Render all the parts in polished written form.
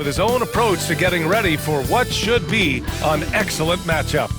with his own approach to getting ready for what should be an excellent matchup.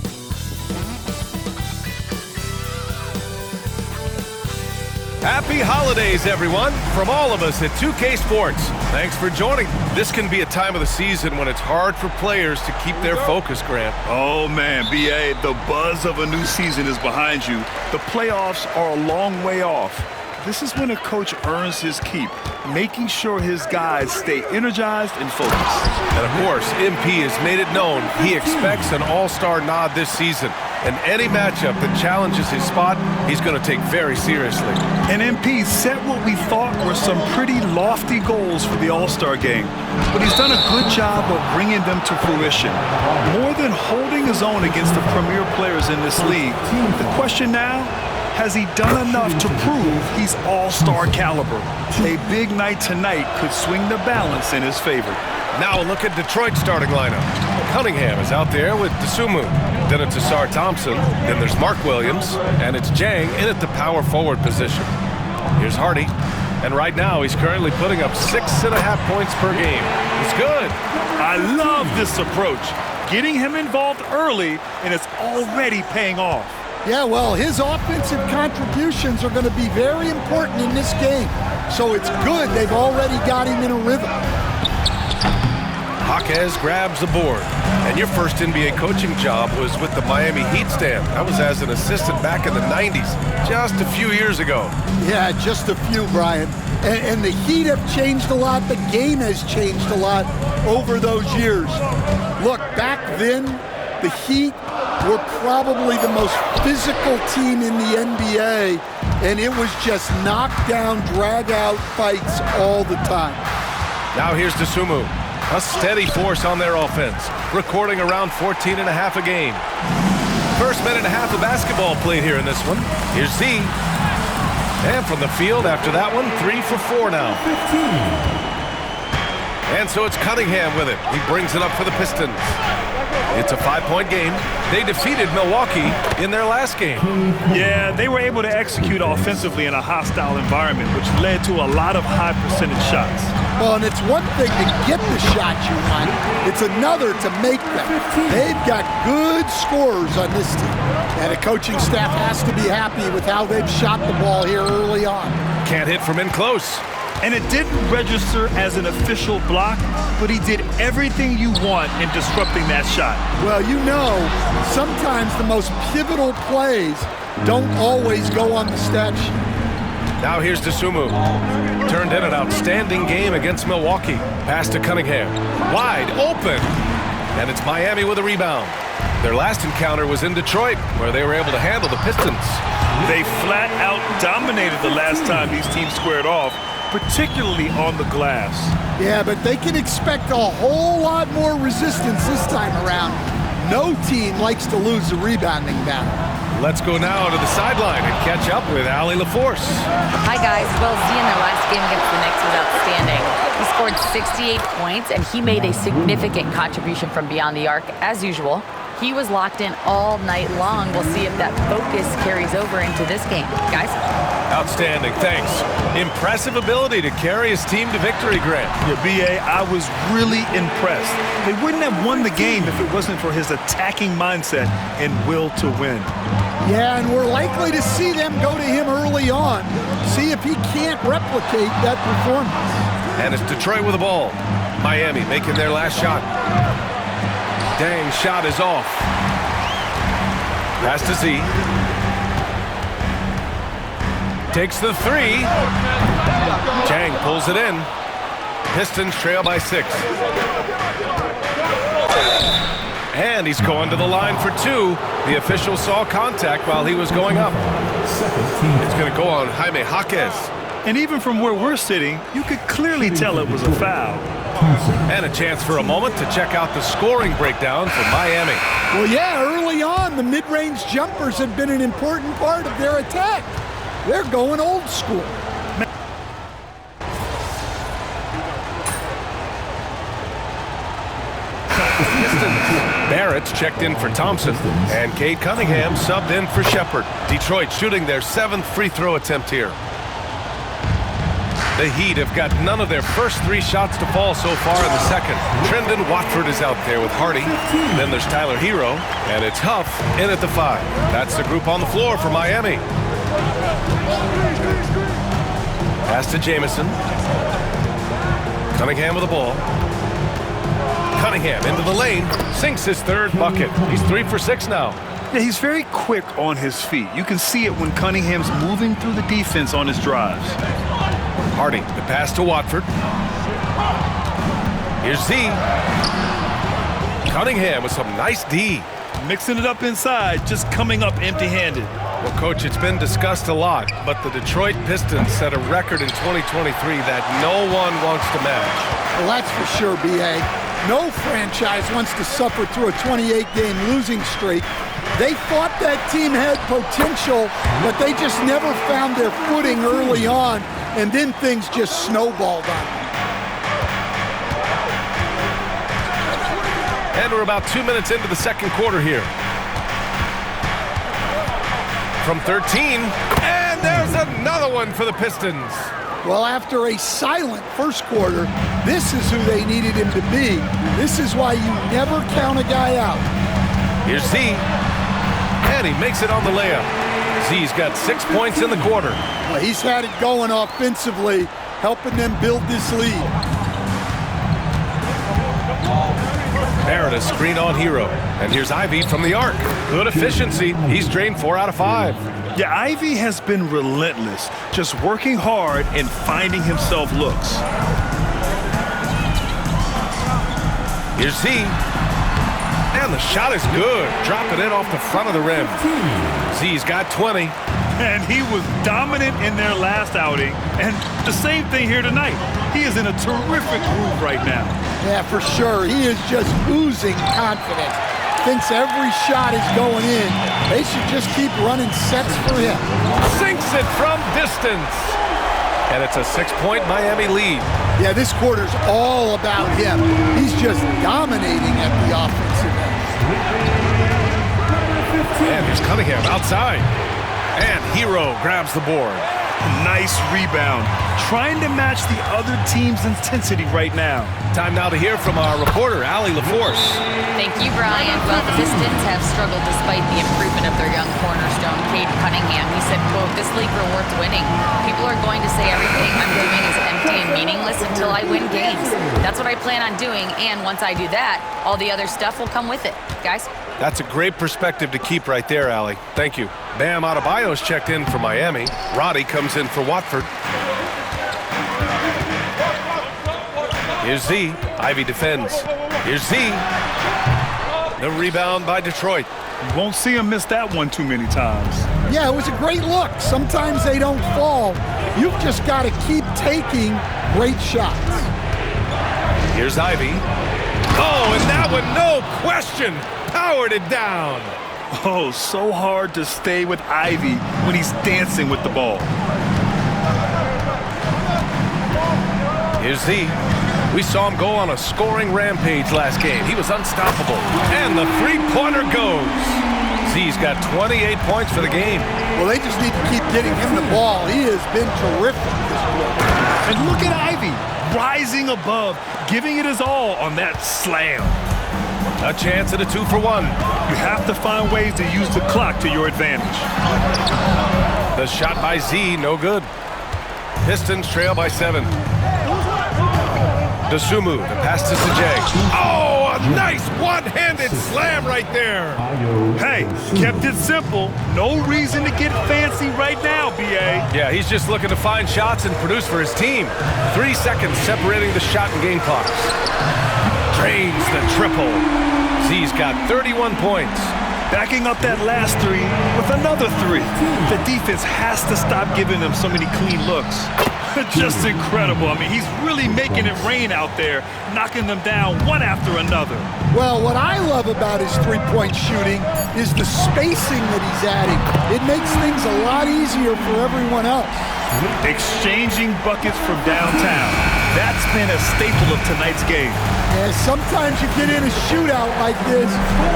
Happy holidays, everyone, from all of us at 2K Sports. Thanks for joining. This can be a time of the season when it's hard for players to keep their focus, Grant. Oh, man, B.A., the buzz of a new season is behind you. The playoffs are a long way off. This is when a coach earns his keep, making sure his guys stay energized and focused. And, of course, MP has made it known he expects an all-star nod this season. And any matchup that challenges his spot, he's going to take very seriously. And MP set what we thought were some pretty lofty goals for the All-Star game, but he's done a good job of bringing them to fruition. More than holding his own against the premier players in this league, the question now, has he done enough to prove he's all-star caliber? A big night tonight could swing the balance in his favor. Now a look at Detroit's starting lineup. Cunningham is out there with Desumu. Then it's Asar Thompson. Then there's Mark Williams. And it's Jang in at the power forward position. Here's Hardy. And right now he's currently putting up 6.5 points per game. It's good. I love this approach. Getting him involved early, and it's already paying off. Yeah, well, his offensive contributions are going to be very important in this game. So it's good they've already got him in a rhythm. Jaquez grabs the board. And your first NBA coaching job was with the Miami Heat stand. That was as an assistant back in the 90s, just a few years ago. Yeah, just a few, Brian. And the Heat have changed a lot. The game has changed a lot over those years. Look, back then, the Heat were probably the most physical team in the NBA, and it was just knockdown, drag-out fights all the time. Now here's Desumu. A steady force on their offense, recording around 14.5 a game. First minute and a half of basketball played here in this one. Here's Z. And from the field after that one, 3 for 4 now. 15. And so it's Cunningham with it. He brings it up for the Pistons. It's a 5-point game. They defeated Milwaukee in their last game. Yeah, they were able to execute offensively in a hostile environment, which led to a lot of high percentage shots. Well, and it's one thing to get the shots you want. It's another to make them. They've got good scorers on this team. And the coaching staff has to be happy with how they've shot the ball here early on. Can't hit from in close. And it didn't register as an official block, but he did everything you want in disrupting that shot. Well, you know, sometimes the most pivotal plays don't always go on the stat sheet. Now here's Desumu. Turned in an outstanding game against Milwaukee. Pass to Cunningham. Wide open. And it's Miami with a rebound. Their last encounter was in Detroit, where they were able to handle the Pistons. They flat out dominated the last time these teams squared off, particularly on the glass. Yeah, but they can expect a whole lot more resistance this time around. No team likes to lose a rebounding battle. Let's go now to the sideline and catch up with Allie LaForce. Hi, guys. Well, Z in their last game against the Knicks was outstanding. He scored 68 points, and he made a significant contribution from beyond the arc, as usual. He was locked in all night long. We'll see if that focus carries over into this game. Guys? Outstanding, thanks. Impressive ability to carry his team to victory, Grant. Yeah, B.A., I was really impressed. They wouldn't have won the game if it wasn't for his attacking mindset and will to win. Yeah, and we're likely to see them go to him early on. See if he can't replicate that performance. And it's Detroit with the ball. Miami making their last shot. Dang, shot is off. Pass to Z. Takes the 3. Jang pulls it in. Pistons trail by 6. And he's going to the line for 2. The official saw contact while he was going up. It's going to go on Jaime Jaquez. And even from where we're sitting, you could clearly tell it was a foul. And a chance for a moment to check out the scoring breakdown for Miami. Well, yeah, early on, the mid-range jumpers have been an important part of their attack. They're going old school. Barrett's checked in for Thompson, and Cade Cunningham subbed in for Shepard. Detroit shooting their 7th free throw attempt here. The Heat have got none of their first 3 shots to fall so far in the second. Trendon Watford is out there with Hardy. Then there's Tyler Hero, and it's Huff in at the 5. That's the group on the floor for Miami. Pass to Jamison. Cunningham with the ball. Cunningham into the lane, sinks his 3rd bucket. He's 3 for 6 now. Yeah, he's very quick on his feet. You can see it when Cunningham's moving through the defense on his drives. Hardy, the pass to Watford. Here's Z. Cunningham with some nice D. Mixing it up inside, just coming up empty-handed. Well, Coach, it's been discussed a lot, but the Detroit Pistons set a record in 2023 that no one wants to match. Well, that's for sure, B.A. No franchise wants to suffer through a 28-game losing streak. They thought that team had potential, but they just never found their footing early on, and then things just snowballed on them. And we're about 2 minutes into the second quarter here. From 13, and there's another one for the Pistons. Well, after a silent first quarter, this is who they needed him to be. This is why you never count a guy out. Here's Z, and he makes it on the layup. Z's got 6 points in the quarter. Well, he's had it going offensively, helping them build this lead. Barrett, a screen on Hero. And here's Ivy from the arc. Good efficiency. He's drained 4 out of 5. Yeah, Ivy has been relentless, just working hard and finding himself looks. Here's Z. And the shot is good. Dropping it off the front of the rim. Z's got 20. And he was dominant in their last outing. And the same thing here tonight. He is in a terrific groove right now. Yeah, for sure. He is just oozing confidence. Thinks every shot is going in. They should just keep running sets for him. Sinks it from distance. And it's a 6-point Miami lead. Yeah, this quarter's all about him. He's just dominating at the offensive end. And here's Cunningham outside. And Hero grabs the board. Nice rebound. Trying to match the other team's intensity right now. Time now to hear from our reporter, Allie LaForce. Thank you, Brian. Well, the Pistons have struggled despite the improvement of their young cornerstone, Cade Cunningham. He said, quote, "This league are worth winning. People are going to say everything I'm doing is empty and meaningless until I win games. That's what I plan on doing, and once I do that, all the other stuff will come with it." Guys? That's a great perspective to keep right there, Allie. Thank you. Bam Adebayo's checked in for Miami. Roddy comes in for Watford. Here's Z. Ivy defends. Here's Z. The rebound by Detroit. You won't see him miss that one too many times. Yeah, it was a great look. Sometimes they don't fall. You've just got to keep taking great shots. Here's Ivy. Oh, and that one, no question, powered it down. Oh, so hard to stay with Ivy when he's dancing with the ball. Here's Z. We saw him go on a scoring rampage last game. He was unstoppable. And the three-pointer goes. Z's got 28 points for the game. Well, they just need to keep getting him the ball. He has been terrific this quarter. And look at Ivy, rising above, giving it his all on that slam. A chance at a 2-for-1. You have to find ways to use the clock to your advantage. The shot by Z, no good. Pistons trail by 7. Dosumu, the pass to Sajay. Oh, a nice one-handed slam right there. Hey, kept it simple. No reason to get fancy right now, B.A. Yeah, he's just looking to find shots and produce for his team. 3 seconds separating the shot and game clocks. Drains the triple. Z's got 31 points. Backing up that last 3 with another 3. The defense has to stop giving them so many clean looks. Just incredible. I mean, he's really making it rain out there, knocking them down one after another. Well, what I love about his three-point shooting is the spacing that he's adding. It makes things a lot easier for everyone else. Exchanging buckets from downtown. That's been a staple of tonight's game. And sometimes you get in a shootout like this,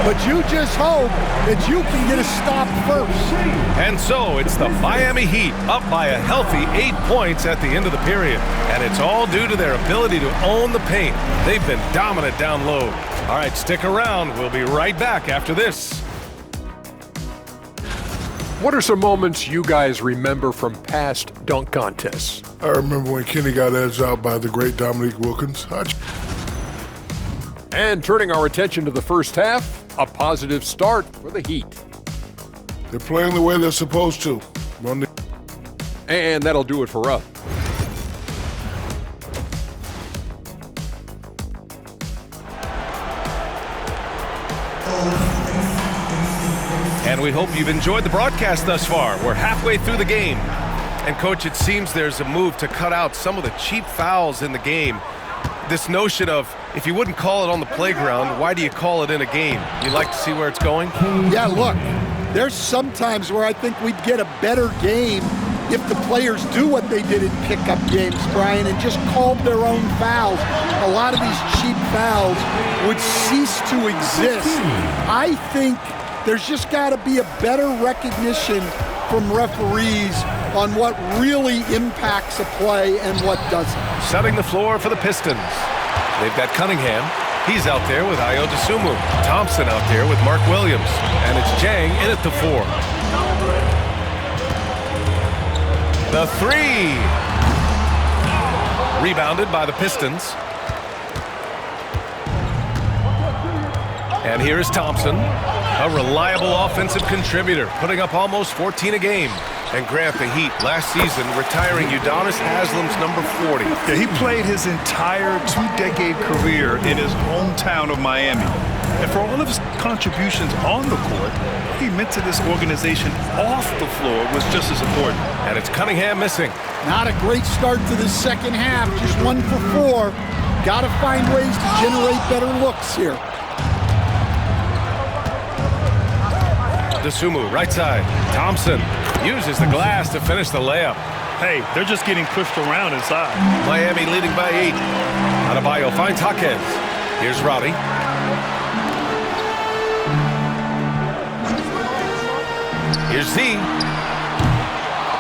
but you just hope that you can get a stop first. And so it's the Miami Heat up by a healthy 8 points at the end of the period. And it's all due to their ability to own the paint. They've been dominant down low. All right, stick around. We'll be right back after this. What are some moments you guys remember from past dunk contests? I remember when Kenny got edged out by the great Dominique Wilkins. And turning our attention to the first half, a positive start for the Heat. They're playing the way they're supposed to. And that'll do it for us. And we hope you've enjoyed the broadcast thus far. We're halfway through the game. And, Coach, it seems there's a move to cut out some of the cheap fouls in the game. This notion of, if you wouldn't call it on the playground, why do you call it in a game? You'd like to see where it's going? Yeah, look, there's some times where I think we'd get a better game if the players do what they did in pickup games, Brian, and just called their own fouls. A lot of these cheap fouls would cease to exist. I think there's just got to be a better recognition from referees on what really impacts a play and what doesn't. Setting the floor for the Pistons. They've got Cunningham. He's out there with Ayo Dosunmu. Thompson out there with Mark Williams. And it's Jang in at the 4. The 3. Rebounded by the Pistons. And here is Thompson, a reliable offensive contributor, putting up almost 14 a game. And Grant, the Heat, last season retiring Udonis Haslam's number 40. Yeah, he played his entire 2-decade career in his hometown of Miami. And for all of his contributions on the court, what he meant to this organization off the floor was just as important. And it's Cunningham missing. Not a great start to the second half, just 1 for 4. Got to find ways to generate better looks here. Dosunmu, right side. Thompson uses the glass to finish the layup. Hey, they're just getting pushed around inside. Miami leading by 8. Adebayo finds Jaquez. Here's Roddy. Here's Z.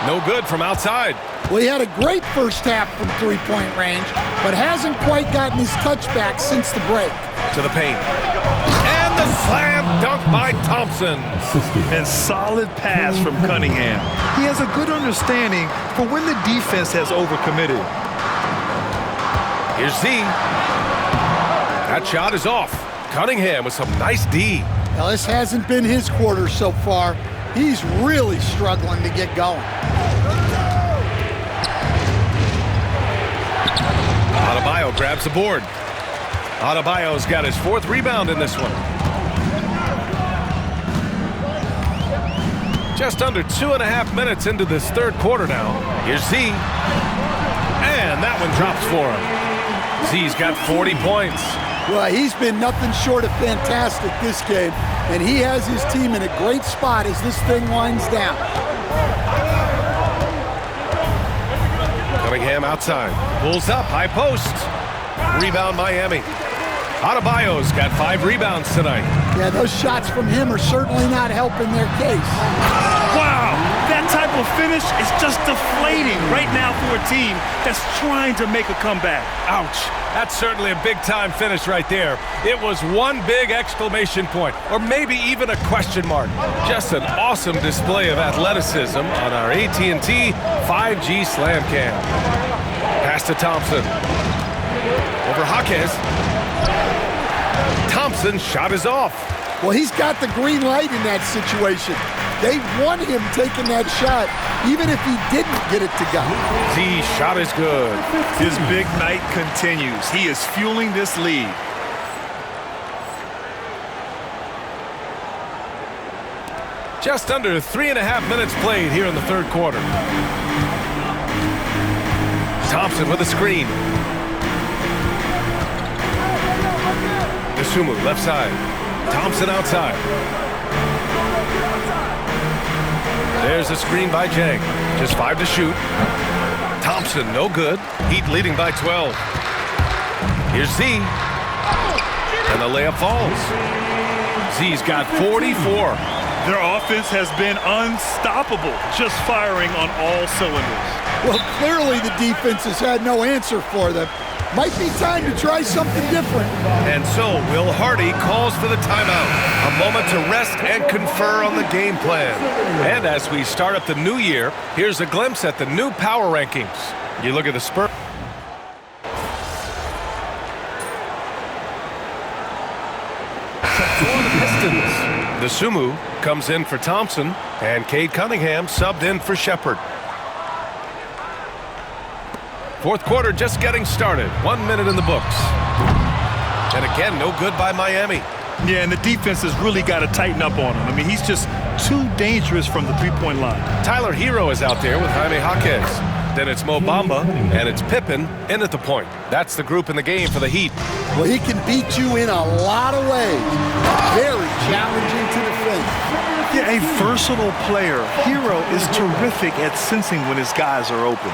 No good from outside. Well, he had a great first half from three-point range, but hasn't quite gotten his touchback since the break. To the paint. And the slam dunk by Thompson. And solid pass from Cunningham. He has a good understanding for when the defense has overcommitted. Here's Z. That shot is off. Cunningham with some nice D. Now, this hasn't been his quarter so far. He's really struggling to get going. Adebayo grabs the board. Adebayo's got his 4th rebound in this one. Just under 2.5 minutes into this third quarter now. Here's Z. And that one drops for him. Z's got 40 points. Well, he's been nothing short of fantastic this game, and he has his team in a great spot as this thing winds down. Cunningham outside. Pulls up, high post. Rebound Miami. Adebayo's got 5 rebounds tonight. Yeah, those shots from him are certainly not helping their case. Wow, that type of finish is just deflating right now for a team that's trying to make a comeback. Ouch. That's certainly a big-time finish right there. It was one big exclamation point, or maybe even a question mark. Just an awesome display of athleticism on our AT&T 5G Slam Cam. Pass to Thompson. Over Jaquez. Thompson's shot is off. Well, he's got the green light in that situation. They want him taking that shot, even if he didn't get it to go. Z shot is good. His big night continues. He is fueling this lead. Just under 3.5 minutes played here in the third quarter. Thompson with a screen. Dosunmu left side. Thompson outside. There's a screen by Jang. Just 5 to shoot. Thompson, no good. Heat leading by 12. Here's Z. And the layup falls. Z's got 44. Their offense has been unstoppable, just firing on all cylinders. Well, clearly the defense has had no answer for them. Might be time to try something different. And so Will Hardy calls for the timeout. A moment to rest and confer on the game plan. And as we start up the new year, here's a glimpse at the new power rankings. You look at the Spurs. For the Pistons, Dosunmu comes in for Thompson, and Cade Cunningham subbed in for Shepherd. Fourth quarter just getting started. 1 minute in the books. And again, no good by Miami. Yeah, and the defense has really got to tighten up on him. I mean, he's just too dangerous from the three-point line. Tyler Hero is out there with Jaime Jaquez. Then it's Mo Bamba, and it's Pippen in at the point. That's the group in the game for the Heat. Well, he can beat you in a lot of ways. Very challenging to defend. Yeah, a versatile player. Hero is terrific at sensing when his guys are open.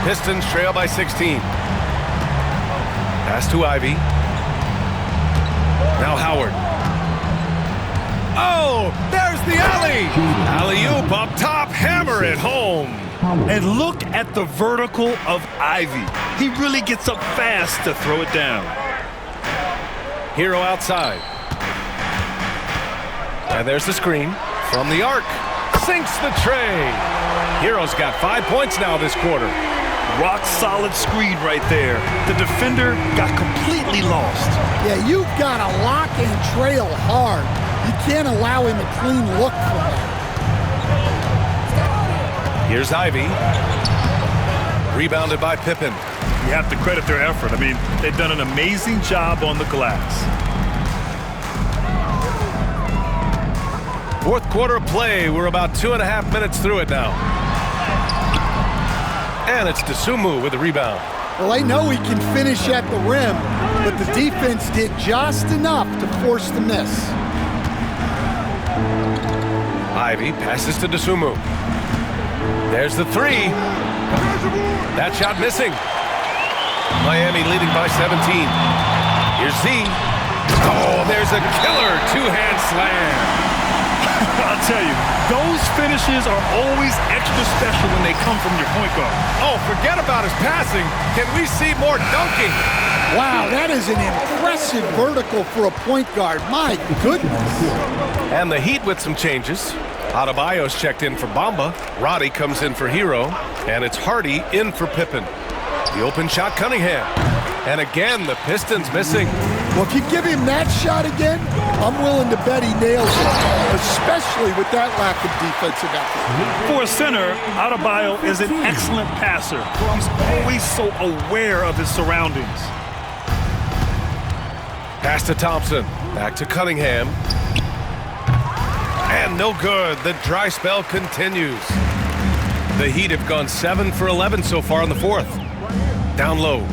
Pistons trail by 16. Pass to Ivy. Now Howard. Oh, there's the alley. Alley-oop up top, hammer it home. And look at the vertical of Ivy. He really gets up fast to throw it down. Hero outside. And there's the screen from the arc. Sinks the tray. Hero's got 5 points now this quarter. Rock solid screen right there. The defender got completely lost. Yeah, you've got to lock and trail hard. You can't allow him a clean look from that. Here's Ivy. Rebounded by Pippen. You have to credit their effort. I mean, they've done an amazing job on the glass. Fourth quarter play. We're about 2.5 minutes through it now. And it's Dosunmu with the rebound. Well, I know he can finish at the rim, but the defense did just enough to force the miss. Ivy passes to Dosunmu. There's the three. That shot missing. Miami leading by 17. Here's Z. Oh, there's a killer two-hand slam. I'll tell you, those finishes are always extra special when they come from your point guard. Oh, forget about his passing. Can we see more dunking? Wow, that is an impressive vertical for a point guard. My goodness. And the Heat with some changes. Adebayo's checked in for Bamba. Roddy comes in for Hero. And it's Hardy in for Pippen. The open shot, Cunningham. And again, the Pistons missing. Well, if you give him that shot again, I'm willing to bet he nails it, especially with that lack of defensive effort. For a center, Adebayo is an excellent passer. He's always so aware of his surroundings. Pass to Thompson. Back to Cunningham. And no good. The dry spell continues. The Heat have gone 7 for 11 so far in the fourth. Down low.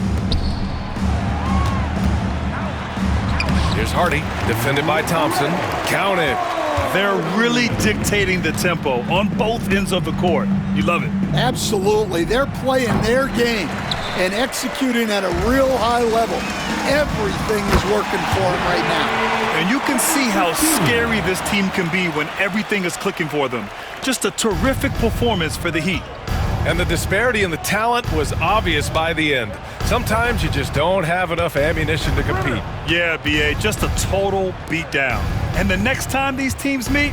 Here's Hardy, defended by Thompson. Count it. They're really dictating the tempo on both ends of the court. You love it. Absolutely. They're playing their game and executing at a real high level. Everything is working for them right now. And you can see how scary this team can be when everything is clicking for them. Just a terrific performance for the Heat. And the disparity in the talent was obvious by the end. Sometimes you just don't have enough ammunition to compete. Yeah, B.A., just a total beatdown. And the next time these teams meet,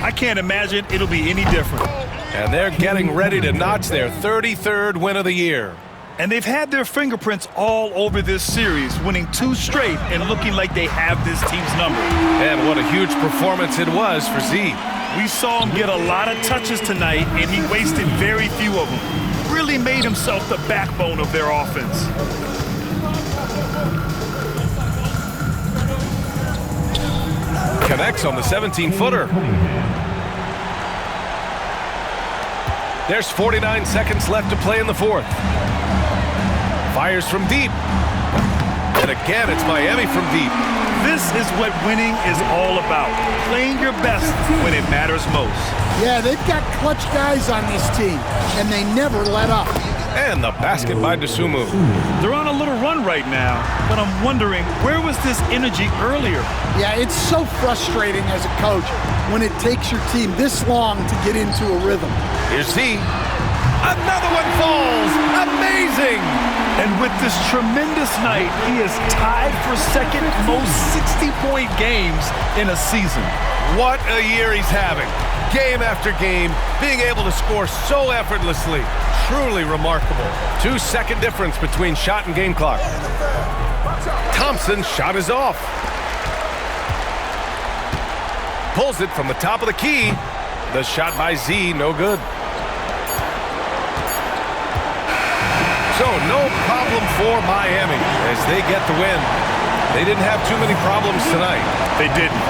I can't imagine it'll be any different. And they're getting ready to notch their 33rd win of the year. And they've had their fingerprints all over this series, winning 2 straight and looking like they have this team's number. And what a huge performance it was for Z. We saw him get a lot of touches tonight, and he wasted very few of them. Really made himself the backbone of their offense. Connects on the 17-footer. There's 49 seconds left to play in the fourth. Fires from deep. And again, it's Miami from deep. This is what winning is all about. Playing your best when it matters most. Yeah, they've got clutch guys on this team, and they never let up. And the basket by Dosunmu. They're on a little run right now, but I'm wondering, where was this energy earlier? Yeah, it's so frustrating as a coach when it takes your team this long to get into a rhythm. Here's Z. Another one falls. Amazing. And with this tremendous night, he is tied for second most 60-point games in a season. What a year he's having. Game after game, being able to score so effortlessly. Truly remarkable. 2-second difference between shot and game clock. Thompson's shot is off. Pulls it from the top of the key. The shot by Z, no good. So no problem for Miami as they get the win. They didn't have too many problems tonight. They didn't.